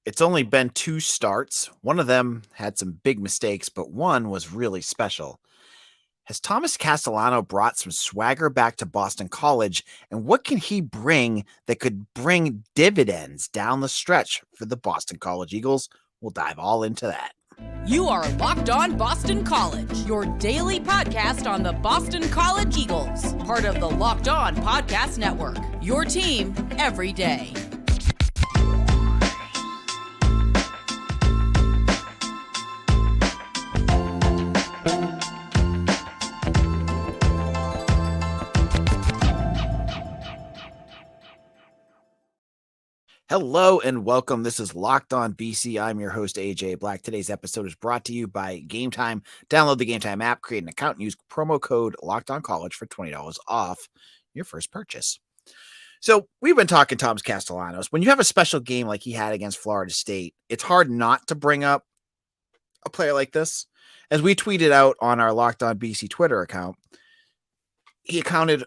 It's only been 2 starts. One of them had some big mistakes, but one was really special. Has Thomas Castellano brought some swagger back to Boston College, and what can he bring that could bring dividends down the stretch for the Boston College Eagles? We'll dive all into that. You are Locked On Boston College, your daily podcast on the Boston College Eagles, part of the Locked On Podcast Network, your team every day. Hello and welcome. This is Locked On BC. I'm your host, AJ Black. Today's episode is brought to you by Gametime. Download the Gametime app, create an account, and use promo code Locked On College for $20 off your first purchase. So we've been talking Thomas Castellanos. When you have a special game like he had against Florida State, it's hard not to bring up a player like this. As we tweeted out on our Locked On BC Twitter account, he accounted,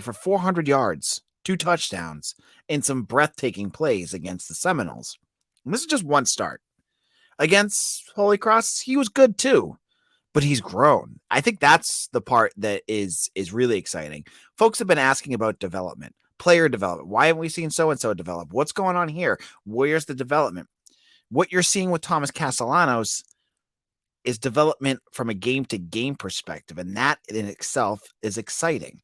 for 400 yards, 2 touchdowns, and some breathtaking plays against the Seminoles. And this is just one start. Against Holy Cross, he was good too, but he's grown. I think that's the part that is really exciting. Folks have been asking about development, player development. Why haven't we seen so-and-so develop? What's going on here? Where's the development? What you're seeing with Thomas Castellanos is development from a game-to-game perspective, and that in itself is exciting.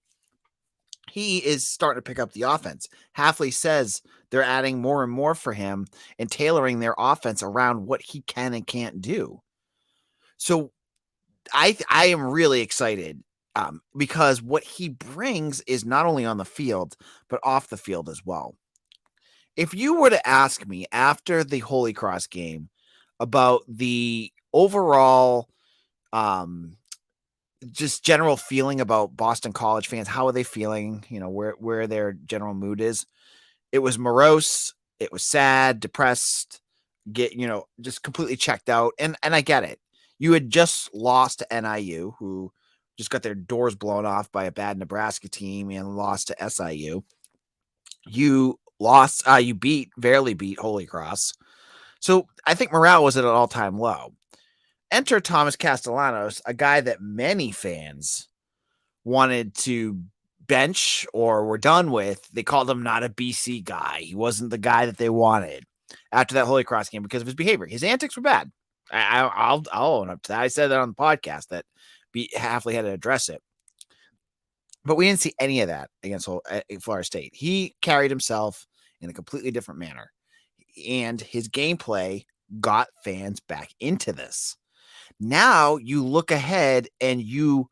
He is starting to pick up the offense. Halfley says they're adding more and more for him and tailoring their offense around what he can and can't do. So I am really excited because what he brings is not only on the field, but off the field as well. If you were to ask me after the Holy Cross game about the overall just general feeling about Boston College fans, how are they feeling? You know, where their general mood is. It was morose. It was sad, depressed, just completely checked out. And I get it. You had just lost to NIU, who just got their doors blown off by a bad Nebraska team, and lost to SIU. You barely beat Holy Cross. So I think morale was at an all-time low. Enter Thomas Castellanos, a guy that many fans wanted to bench or were done with. They called him not a BC guy. He wasn't the guy that they wanted after that Holy Cross game because of his behavior. His antics were bad. I'll own up to that. I said that on the podcast that Halfley had to address it. But we didn't see any of that against Florida State. He carried himself in a completely different manner. And his gameplay got fans back into this. Now you look ahead and you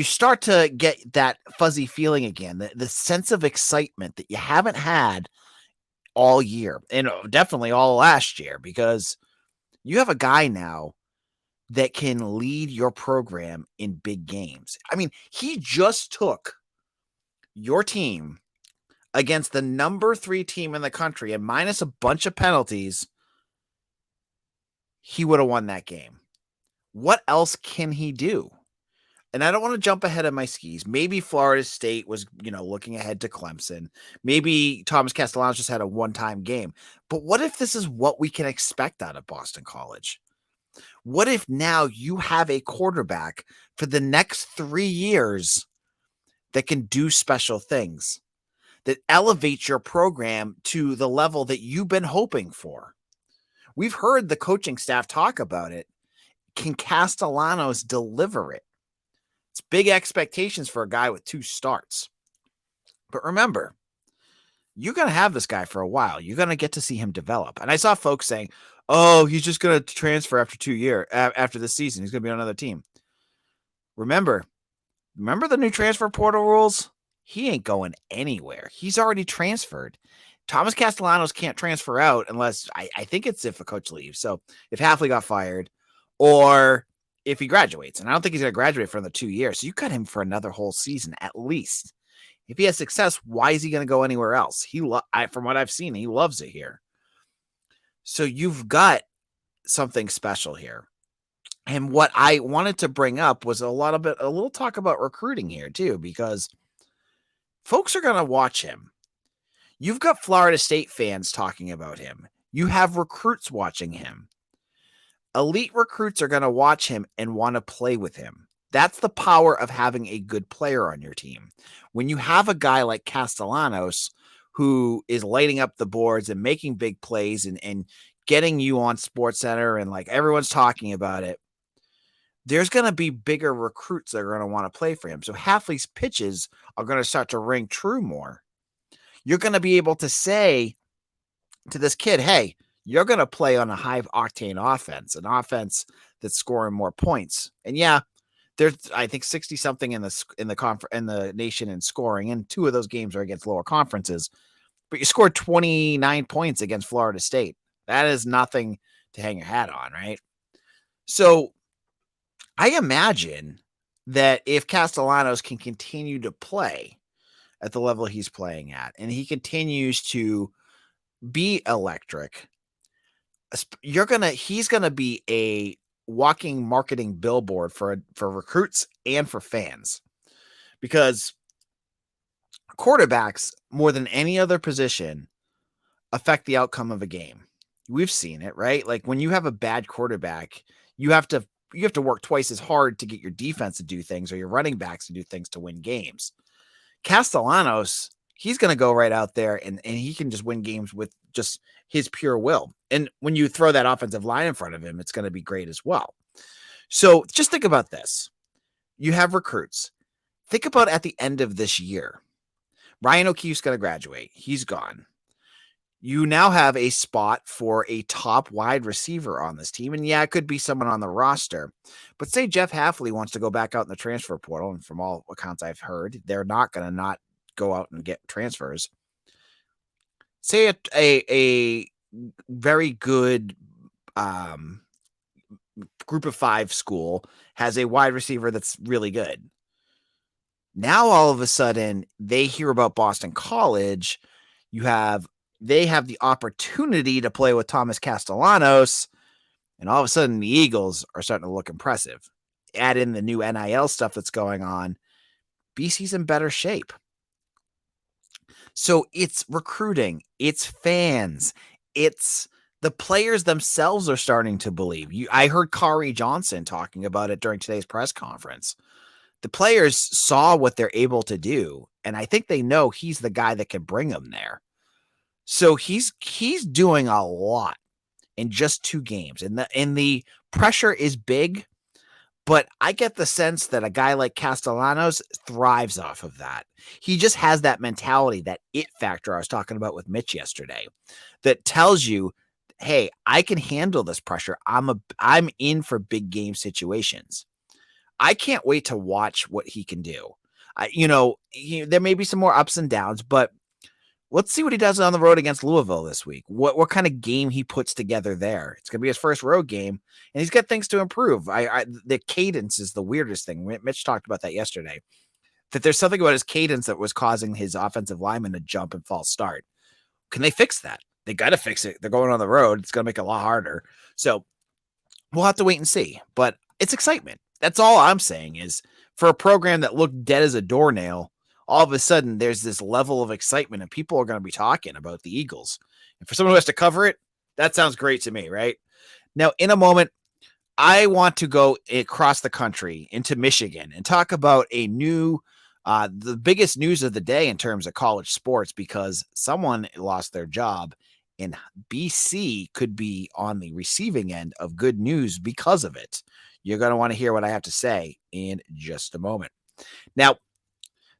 start to get that fuzzy feeling again, the sense of excitement that you haven't had all year and definitely all last year, because you have a guy now that can lead your program in big games. I mean, he just took your team against the number 3 team in the country, and minus a bunch of penalties, he would have won that game. What else can he do? And I don't want to jump ahead of my skis. Maybe Florida State was, looking ahead to Clemson. Maybe Thomas Castellanos just had a one-time game. But what if this is what we can expect out of Boston College? What if now you have a quarterback for the next 3 years that can do special things, that elevates your program to the level that you've been hoping for? We've heard the coaching staff talk about it. Can Castellanos deliver it? It's big expectations for a guy with 2 starts. But remember, you're going to have this guy for a while. You're going to get to see him develop. And I saw folks saying, oh, he's just going to transfer after 2 years, after this season. He's going to be on another team. Remember the new transfer portal rules? He ain't going anywhere. He's already transferred. Thomas Castellanos can't transfer out unless, I think it's if a coach leaves. So if Halfley got fired, or if he graduates. And I don't think he's going to graduate for another 2 years. So you cut him for another whole season at least. If he has success, why is he going to go anywhere else? From what I've seen, he loves it here. So you've got something special here. And what I wanted to bring up was a little talk about recruiting here too, because folks are going to watch him. You've got Florida State fans talking about him. You have recruits watching him. Elite recruits are going to watch him and want to play with him. That's the power of having a good player on your team. When you have a guy like Castellanos who is lighting up the boards and making big plays and getting you on SportsCenter and like everyone's talking about it, there's going to be bigger recruits that are going to want to play for him. So Hafley's pitches are going to start to ring true more. You're going to be able to say to this kid, hey, you're going to play on a high octane offense, an offense that's scoring more points. And yeah, there's I think 60 something in the nation in scoring, and 2 of those games are against lower conferences. But you scored 29 points against Florida State. That is nothing to hang your hat on, right? So I imagine that if Castellanos can continue to play at the level he's playing at, and he continues to be electric, he's gonna be a walking marketing billboard for recruits and for fans, because quarterbacks more than any other position affect the outcome of a game. We've seen it, right? Like when you have a bad quarterback, you have to work twice as hard to get your defense to do things or your running backs to do things to win games. Castellanos, he's going to go right out there and he can just win games with just his pure will. And when you throw that offensive line in front of him, it's going to be great as well. So just think about this. You have recruits. Think about at the end of this year. Ryan O'Keefe's going to graduate. He's gone. You now have a spot for a top wide receiver on this team. And yeah, it could be someone on the roster. But say Jeff Hafley wants to go back out in the transfer portal. And from all accounts I've heard, they're not going to not go out and get transfers. Say a very good group of 5 school has a wide receiver that's really good. Now, all of a sudden, they hear about Boston College. They have the opportunity to play with Thomas Castellanos, and all of a sudden the Eagles are starting to look impressive. Add in the new NIL stuff that's going on. BC's in better shape. So it's recruiting, it's fans, it's the players themselves are starting to believe. I heard Kari Johnson talking about it during today's press conference. The players saw what they're able to do, and I think they know he's the guy that can bring them there. So he's doing a lot in just 2 games, and the pressure is big, but I get the sense that a guy like Castellanos thrives off of that. He just has that mentality, that it factor I was talking about with Mitch yesterday, that tells you, hey, I can handle this pressure. I'm in for big game situations. I can't wait to watch what he can do. There may be some more ups and downs, but let's see what he does on the road against Louisville this week. What kind of game he puts together there. It's going to be his first road game, and he's got things to improve. The cadence is the weirdest thing. Mitch talked about that yesterday, that there's something about his cadence that was causing his offensive lineman to jump and false start. Can they fix that? They got to fix it. They're going on the road. It's going to make it a lot harder. So we'll have to wait and see, but it's excitement. That's all I'm saying is, for a program that looked dead as a doornail, all of a sudden there's this level of excitement and people are going to be talking about the Eagles. And for someone who has to cover it, that sounds great to me, right? Now, in a moment, I want to go across the country into Michigan and talk about the biggest news of the day in terms of college sports, because someone lost their job and BC could be on the receiving end of good news because of it. You're going to want to hear what I have to say in just a moment. Now,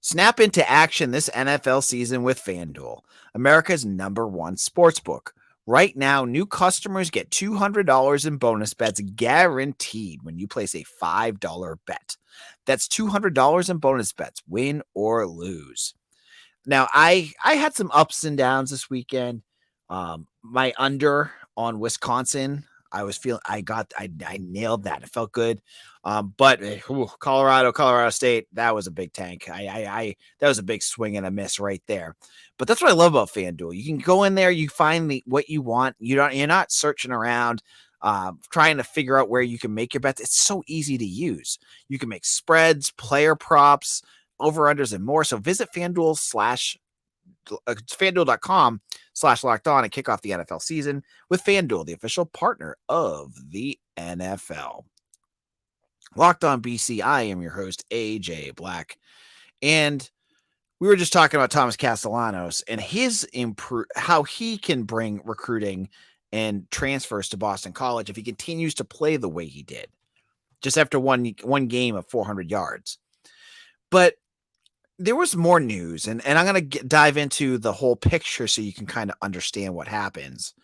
snap into action this NFL season with FanDuel, America's #1 sportsbook. Right now, new customers get $200 in bonus bets guaranteed when you place a $5 bet. That's $200 in bonus bets, win or lose. Now, I had some ups and downs this weekend. My under on Wisconsin, I nailed that. It felt good. But Colorado State, that was a big tank. That was a big swing and a miss right there. But that's what I love about FanDuel. You can go in there, you find what you want. You're not searching around, trying to figure out where you can make your bets. It's so easy to use. You can make spreads, player props, over-unders, and more. So visit FanDuel It's FanDuel.com/LockedOn and kick off the NFL season with FanDuel, the official partner of the NFL. Locked On BC, I am your host, AJ Black. And we were just talking about Thomas Castellanos and his how he can bring recruiting and transfers to Boston College if he continues to play the way he did, just after one game of 400 yards. But there was more news, and I'm going to dive into the whole picture so you can kind of understand what happens.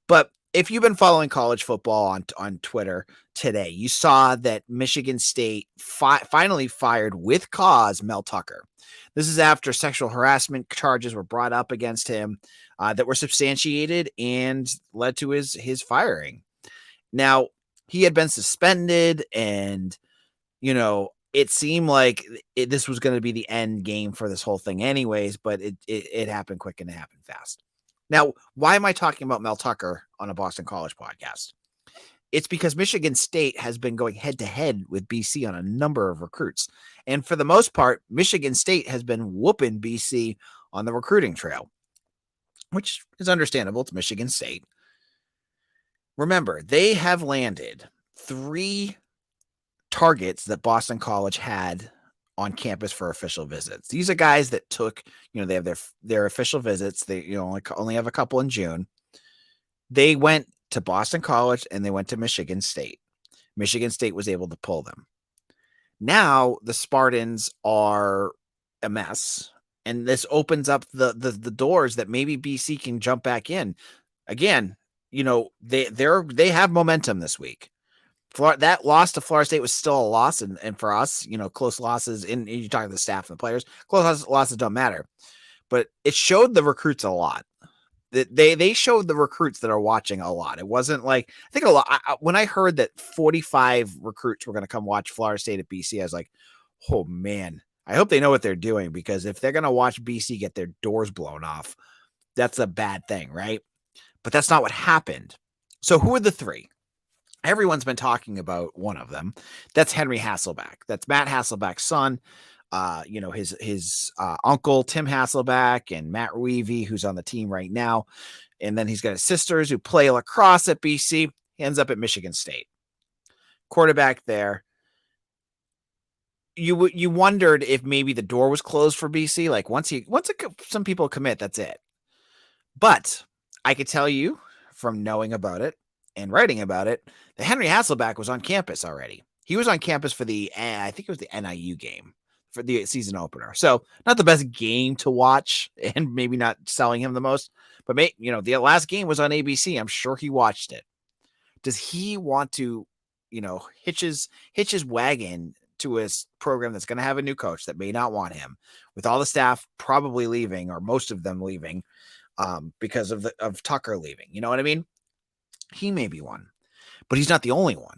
But if you've been following college football on Twitter today, you saw that Michigan State finally fired with cause Mel Tucker. This is after sexual harassment charges were brought up against him that were substantiated and led to his firing. Now, he had been suspended, and, it seemed like this was going to be the end game for this whole thing anyways, but it happened quick and it happened fast. Now, why am I talking about Mel Tucker on a Boston College podcast? It's because Michigan State has been going head-to-head with BC on a number of recruits. And for the most part, Michigan State has been whooping BC on the recruiting trail, which is understandable. It's Michigan State. Remember, they have landed 3 targets that Boston College had on campus for official visits. These are guys that took, they have their official visits. They only have a couple in June. They went to Boston College and they went to Michigan State. Michigan State was able to pull them. Now the Spartans are a mess, and this opens up the doors that maybe BC can jump back in. Again, they have momentum this week. That loss to Florida State was still a loss, and for us, close losses, and you're talking to the staff and the players, close losses don't matter. But it showed the recruits a lot. They showed the recruits that are watching a lot. It wasn't like, I think a lot. When I heard that 45 recruits were going to come watch Florida State at BC, I was like, oh man, I hope they know what they're doing, because if they're going to watch BC get their doors blown off, that's a bad thing, right? But that's not what happened. So who are the 3? Everyone's been talking about one of them. That's Henry Hasselbeck. That's Matt Hasselbeck's son. His uncle, Tim Hasselbeck, and Matt Ruivy, who's on the team right now. And then he's got his sisters who play lacrosse at BC. He ends up at Michigan State. Quarterback there. You wondered if maybe the door was closed for BC. Like once some people commit, that's it. But I could tell you from knowing about it and writing about it, that Henry Hasselbeck was on campus already. He was on campus for I think it was the NIU game for the season opener. So not the best game to watch, and maybe not selling him the most, but the last game was on ABC. I'm sure he watched it. Does he want to, hitch his wagon to a program that's going to have a new coach that may not want him, with all the staff probably leaving, or most of them leaving, because of Tucker leaving? You know what I mean? He may be one, but he's not the only one.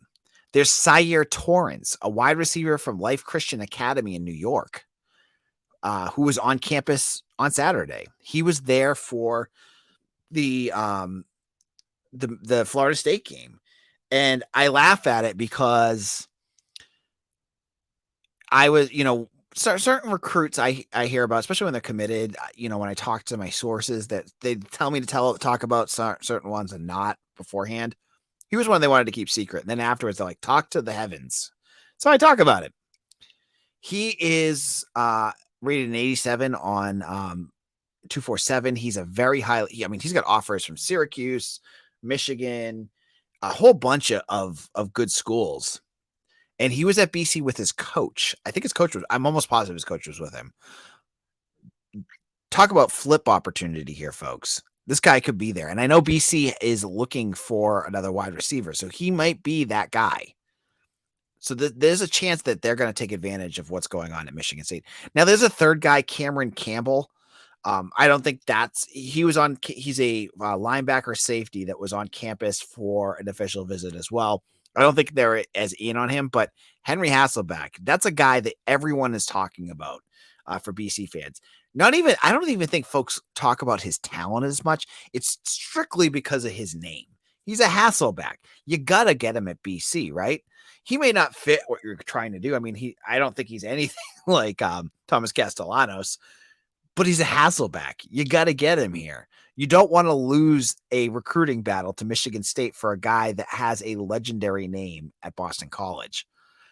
There's Syer Torrance, a wide receiver from Life Christian Academy in New York, who was on campus on Saturday. He was there for the Florida State game. And I laugh at it because I was, certain recruits I hear about, especially when they're committed, when I talk to my sources, that they tell me to talk about certain ones and not beforehand. He was one they wanted to keep secret. And then afterwards, they're like, talk to the heavens. So I talk about it. He is rated an 87 on 247. He's a very highly, he's got offers from Syracuse, Michigan, a whole bunch of good schools. And he was at BC with his coach. I think his coach I'm almost positive his coach was with him. Talk about flip opportunity here, folks. This guy could be there. And I know BC is looking for another wide receiver, so he might be that guy. So there's a chance that they're going to take advantage of what's going on at Michigan State. Now, there's a third guy, Cameron Campbell. I don't think he's a linebacker safety that was on campus for an official visit as well. I don't think they're as in on him, but Henry Hasselbeck, that's a guy that everyone is talking about for BC fans. I don't even think folks talk about his talent as much. It's strictly because of his name. He's a Hasselbeck. You got to get him at BC, right? He may not fit what you're trying to do. I don't think he's anything like Thomas Castellanos, but he's a Hasselbeck. You got to get him here. You don't want to lose a recruiting battle to Michigan State for a guy that has a legendary name at Boston College.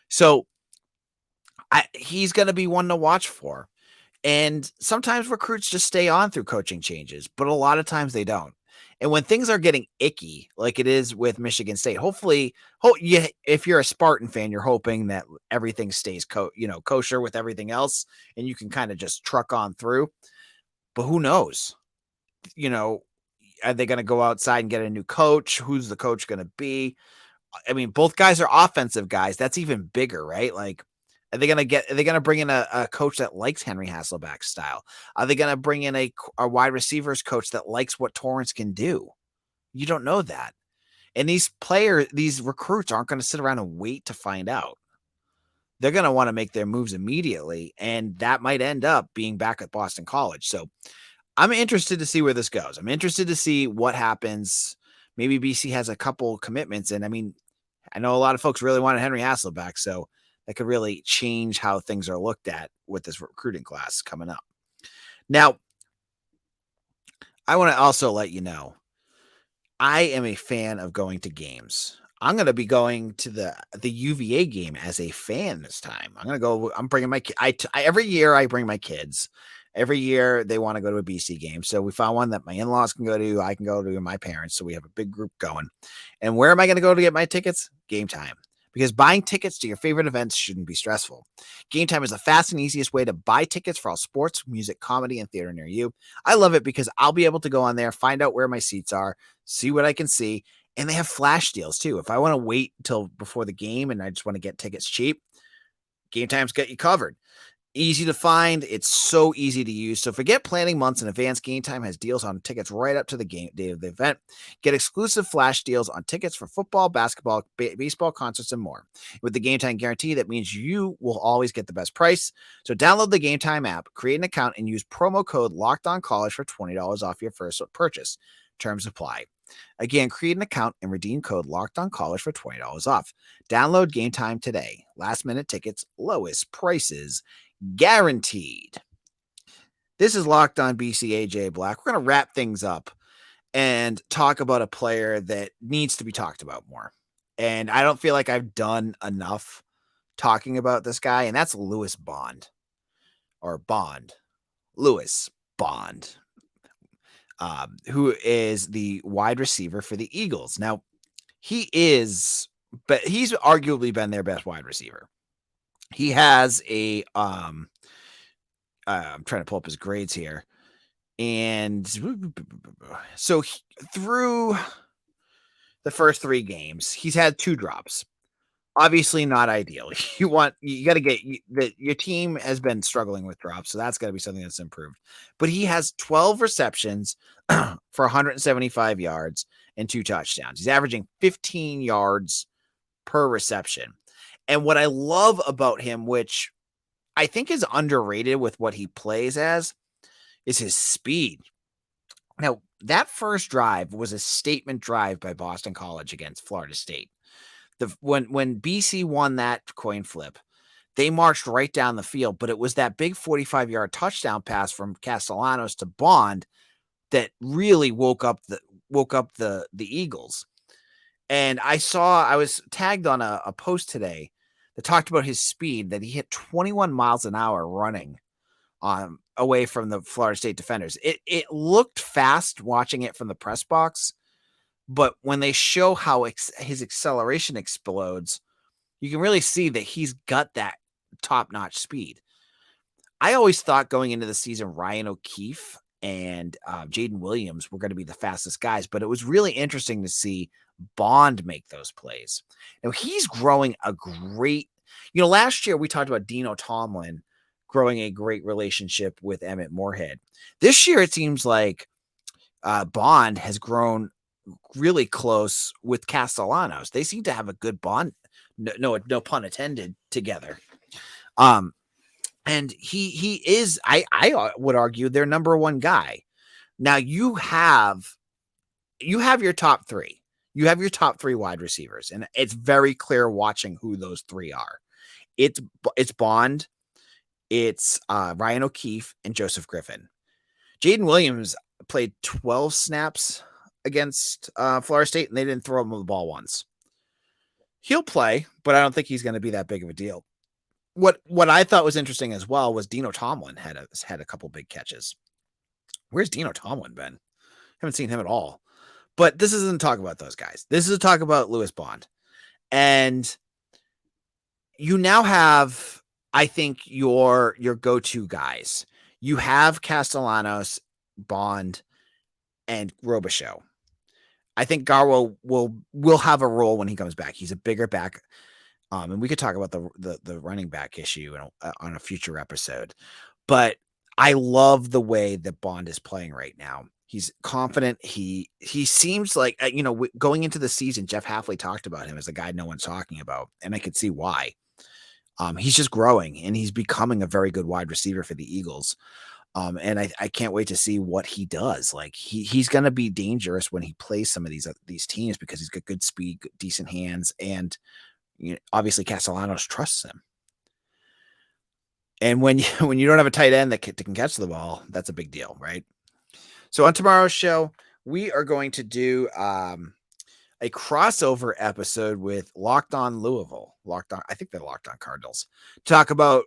So he's going to be one to watch for. And sometimes recruits just stay on through coaching changes, but a lot of times they don't. And when things are getting icky, like it is with Michigan State, hopefully, if you're a Spartan fan, you're hoping that everything stays kosher with everything else, and you can kind of just truck on through. But who knows? Are they going to go outside and get a new coach? Who's the coach going to be? I mean, both guys are offensive guys. That's even bigger, right? Like, are they going to bring in a coach that likes Henry Hasselbeck's style? Are they going to bring in a wide receivers coach that likes what Torrance can do? You don't know that. And these recruits aren't going to sit around and wait to find out. They're going to want to make their moves immediately. And that might end up being back at Boston College. So I'm interested to see where this goes. I'm interested to see what happens. Maybe BC has a couple commitments. And I mean, I know a lot of folks really wanted Henry Hasselbeck. So that could really change how things are looked at with this recruiting class coming up. Now, I want to also let you know, I am a fan of going to games. I'm going to be going to the UVA game as a fan this time. I'm bringing my kids. Every year I bring my kids. Every year they want to go to a BC game. So we found one that my in-laws can go to. I can go to, and my parents. So we have a big group going. And where am I going to go to get my tickets? Gametime. Because buying tickets to your favorite events shouldn't be stressful. Gametime is the fast and easiest way to buy tickets for all sports, music, comedy, and theater near you. I love it because I'll be able to go on there, find out where my seats are, see what I can see, and they have flash deals too. If I want to wait until before the game and I just want to get tickets cheap, Gametime's got you covered. Easy to find. It's so easy to use. So forget planning months in advance. Gametime has deals on tickets right up to the game day of the event. Get exclusive flash deals on tickets for football, basketball, baseball, concerts, and more. With the Gametime guarantee, that means you will always get the best price. So download the Gametime app, create an account, and use promo code LOCKEDONCollege for $20 off your first purchase. Terms apply. Again, create an account and redeem code LOCKEDONCollege for $20 off. Download Gametime today. Last minute tickets, lowest prices guaranteed. This is Locked On BC AJ Black. We're going to wrap things up and talk about a player that needs to be talked about more. And I don't feel like I've done enough talking about this guy, and that's Lewis Bond. Or Bond. Lewis Bond. Who is the wide receiver for the Eagles. Now, he's arguably been their best wide receiver. He has I'm trying to pull up his grades here. And so through the first 3 games, he's had 2 drops. Obviously not ideal. You got to get that. Your team has been struggling with drops, so that's got to be something that's improved. But he has 12 receptions for 175 yards and 2 touchdowns. He's averaging 15 yards per reception. And what I love about him, which I think is underrated with what he plays as, is his speed. Now, that first drive was a statement drive by Boston College against Florida State. When BC won that coin flip, they marched right down the field, but it was that big 45-yard touchdown pass from Castellanos to Bond that really woke up the Eagles. And I was tagged on a post today that talked about his speed, that he hit 21 miles an hour running away from the Florida State defenders. It looked fast watching it from the press box, but when they show how his acceleration explodes, you can really see that he's got that top-notch speed. I always thought going into the season, Ryan O'Keefe and Jaden Williams were going to be the fastest guys, but it was really interesting to see Bond make those plays. Now he's growing a great, last year we talked about Dino Tomlin growing a great relationship with Emmett Moorhead. This year it seems like Bond has grown really close with Castellanos. They seem to have a good bond, no pun intended, together. And he is, I would argue, their number one guy. Now you have your top 3. You have your top 3 wide receivers, and it's very clear watching who those 3 are. It's Bond, it's Ryan O'Keefe, and Joseph Griffin. Jaden Williams played 12 snaps against Florida State, and they didn't throw him the ball once. He'll play, but I don't think he's going to be that big of a deal. What I thought was interesting as well was Dino Tomlin had a couple big catches. Where's Dino Tomlin been? Haven't seen him at all. But this isn't talk about those guys. This is a talk about Lewis Bond. And you now have, I think, your go-to guys. You have Castellanos, Bond, and Robichaux. I think Garwo will have a role when he comes back. He's a bigger back. And we could talk about the running back issue on a future episode. But I love the way that Bond is playing right now. He's confident. He seems like, going into the season, Jeff Hafley talked about him as a guy no one's talking about. And I could see why. He's just growing, and he's becoming a very good wide receiver for the Eagles. And I can't wait to see what he does. Like he's going to be dangerous when he plays some of these teams because he's got good speed, decent hands, and obviously Castellanos trusts him. And when you don't have a tight end that can catch the ball, that's a big deal, right? So on tomorrow's show, we are going to do a crossover episode with Locked On Louisville. I think they're Locked On Cardinals. Talk about,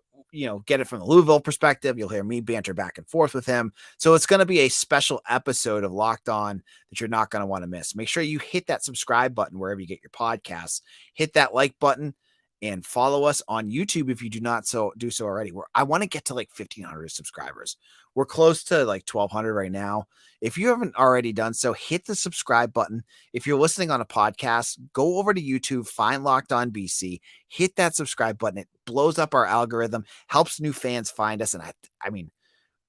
get it from the Louisville perspective. You'll hear me banter back and forth with him. So it's going to be a special episode of Locked On that you're not going to want to miss. Make sure you hit that subscribe button wherever you get your podcasts. Hit that like button and follow us on YouTube if you do not do so already. I want to get to like 1,500 subscribers. We're close to like 1,200 right now. If you haven't already done so, hit the subscribe button. If you're listening on a podcast, go over to YouTube, find Locked On BC, hit that subscribe button. It blows up our algorithm, helps new fans find us. And I mean,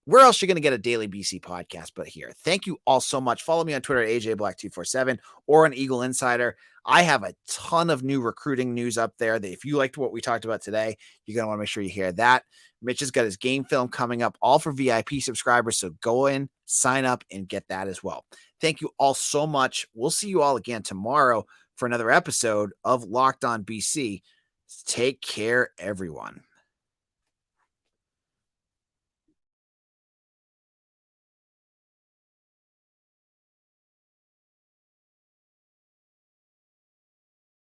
where else are you going to get a daily BC podcast but here? Thank you all so much. Follow me on Twitter at AJBlack247 or on Eagle Insider. I have a ton of new recruiting news up there that if you liked what we talked about today, you're going to want to make sure you hear that. Mitch has got his game film coming up, all for VIP subscribers. So go in, sign up, and get that as well. Thank you all so much. We'll see you all again tomorrow for another episode of Locked On BC. Take care, everyone.